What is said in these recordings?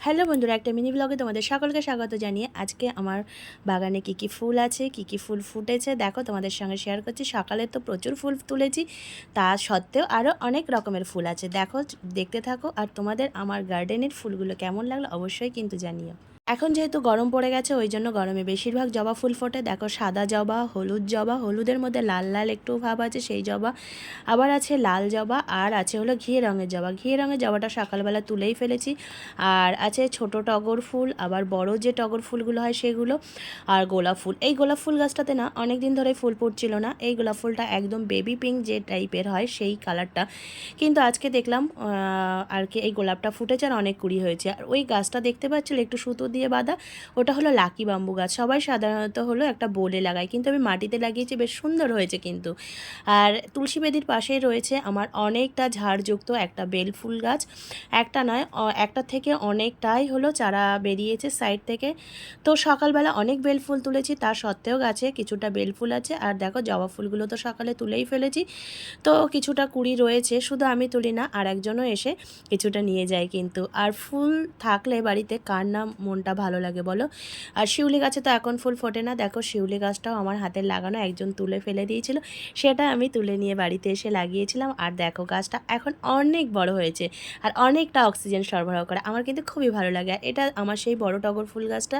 Hello বন্ধুরা, একটা mini ব্লগে তোমাদের সকলকে স্বাগত জানিয়ে আজকে আমার বাগানে কি ফুল আছে, কি ফুল ফুটেছে দেখো তোমাদের সঙ্গে শেয়ার করছি। সকালে তো প্রচুর ফুল তুলেছি, তা সত্ত্বেও আরও অনেক রকমের ফুল আছে। দেখো, দেখতে থাকো। আর তোমাদের আমার গার্ডেনের ফুলগুলো কেমন লাগলো অবশ্যই কিন্তু জানিও। এখন যেহেতু গরম পড়ে গেছে, ওই জন্য গরমে বেশিরভাগ জবা ফুল ফোটে। দেখো, সাদা জবা, হলুদ জবা, হলুদের মধ্যে লাল লাল একটু ভাব আছে সেই জবা, আবার আছে লাল জবা, আর আছে হলো ঘিয়ে রঙের জবা। ঘিয়ে রঙের জবাটা সকালবেলা তুলেই ফেলেছি। আর আছে ছোট টগর ফুল, আবার বড় যে টগর ফুলগুলো হয় সেগুলো, আর গোলাপ ফুল। এই গোলাপ ফুল গাছটাতে না অনেক দিন ধরে ফুল ফুটছিল না। এই গোলাপ ফুলটা একদম বেবি পিঙ্ক যে টাইপের হয় সেই কালারটা, কিন্তু আজকে দেখলাম আর কি এই গোলাপটা ফুটেছে আর অনেক কুড়ি হয়েছে। আর ওই গাছটা দেখতে পাচ্ছিল একটু সুতো দিয়ে বাঁধা, ওটা হলো লাকি বাম্বু গাছ। সবাই সাধারণত হলো একটা বোলে লাগায়, কিন্তু আমি মাটিতে লাগিয়েছি, বেশ সুন্দর হয়েছে কিন্তু। আর তুলসী বেদির পাশেই রয়েছে আমার অনেকটা ঝাড়যুক্ত একটা বেল ফুল গাছ। একটা নয়, একটা থেকে অনেকটাই হলো চারা বেরিয়েছে সাইড থেকে। তো সকালবেলা অনেক বেল ফুল তুলেছি, তা সত্ত্বেও গাছে কিছুটা বেল ফুল আছে। আর দেখো, জবা ফুলগুলো তো সকালে তুলেই ফেলেছি, তো কিছুটা কুড়ি রয়েছে। শুধু আমি তুলি না, আর একজনও এসে কিছুটা নিয়ে যায় কিন্তু। আর ফুল থাকলে বাড়িতে কার না মনটা ভালো লাগে বলো। আর শিউলি গাছে তো এখন ফুল ফোটে না। দেখো, শিউলি গাছটাও আমার হাতের লাগানো, একজন তুলে ফেলে দিয়েছিল, সেটা আমি তুলে নিয়ে বাড়িতে এসে লাগিয়েছিলাম। আর দেখো, গাছটা এখন অনেক বড় হয়েছে আর অনেকটা অক্সিজেন সরবরাহ করে। আমার কিন্তু খুবই ভালো লাগে। আর এটা আমার সেই বড় টগর ফুল গাছটা।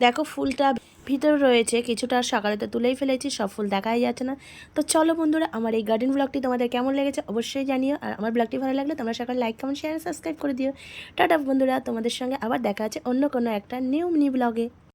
দেখো, ফুলটা ভিতরে রয়েছে কিছুটা, সকালে তো তুলেই ফেলেছি, সব ফুল দেখাই যাচ্ছে না। তো চলো বন্ধুরা, আমার এই গার্ডেন ব্লগটি তোমাদের কেমন লেগেছে অবশ্যই জানিও। আর আমার ব্লগটি ভালো লাগলে তোমরা সকালে লাইক, কমেন্ট, শেয়ার, সাবস্ক্রাইব করে দিও। টাটা বন্ধুরা, তোমাদের সঙ্গে আবার দেখা আছে অন্য কোনো একটা নিউ মিনি ব্লগে।